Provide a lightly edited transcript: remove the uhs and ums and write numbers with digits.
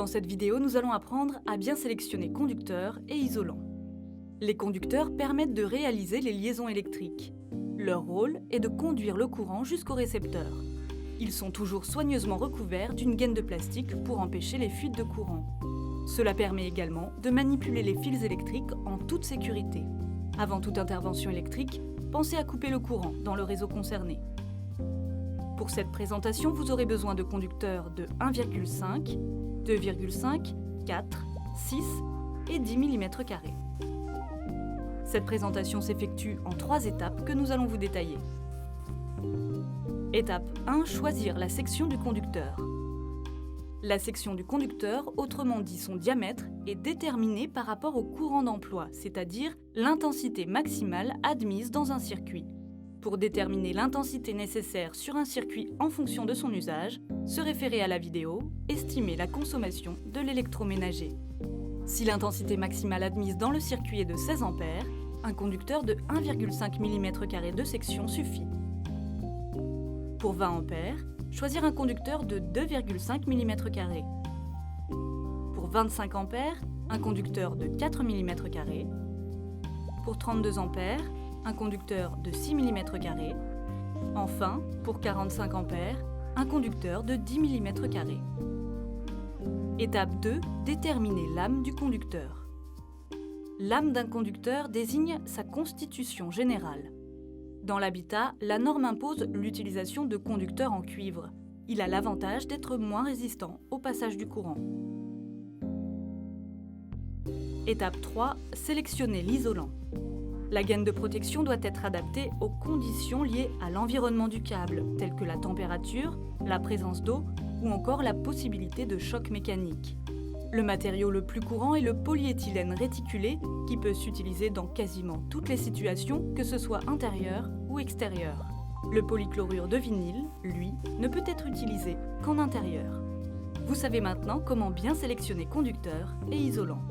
Dans cette vidéo, nous allons apprendre à bien sélectionner conducteurs et isolants. Les conducteurs permettent de réaliser les liaisons électriques. Leur rôle est de conduire le courant jusqu'au récepteur. Ils sont toujours soigneusement recouverts d'une gaine de plastique pour empêcher les fuites de courant. Cela permet également de manipuler les fils électriques en toute sécurité. Avant toute intervention électrique, pensez à couper le courant dans le réseau concerné. Pour cette présentation, vous aurez besoin de conducteurs de 1,5, 2,5, 4, 6 et 10 mm². Cette présentation s'effectue en 3 étapes que nous allons vous détailler. Étape 1. Choisir la section du conducteur. La section du conducteur, autrement dit son diamètre, est déterminée par rapport au courant d'emploi, c'est-à-dire l'intensité maximale admise dans un circuit. Pour déterminer l'intensité nécessaire sur un circuit en fonction de son usage, se référer à la vidéo, estimer la consommation de l'électroménager. Si l'intensité maximale admise dans le circuit est de 16 A, un conducteur de 1,5 mm² de section suffit. Pour 20 A, choisir un conducteur de 2,5 mm². Pour 25 A, un conducteur de 4 mm². Pour 32 A, un conducteur de 6 mm². Enfin, pour 45 A, un conducteur de 10 mm². Étape 2. Déterminer l'âme du conducteur. L'âme d'un conducteur désigne sa constitution générale. Dans l'habitat, la norme impose l'utilisation de conducteurs en cuivre. Il a l'avantage d'être moins résistant au passage du courant. Étape 3. Sélectionner l'isolant. La gaine de protection doit être adaptée aux conditions liées à l'environnement du câble, telles que la température, la présence d'eau ou encore la possibilité de choc mécanique. Le matériau le plus courant est le polyéthylène réticulé qui peut s'utiliser dans quasiment toutes les situations, que ce soit intérieure ou extérieure. Le polychlorure de vinyle, lui, ne peut être utilisé qu'en intérieur. Vous savez maintenant comment bien sélectionner conducteurs et isolants.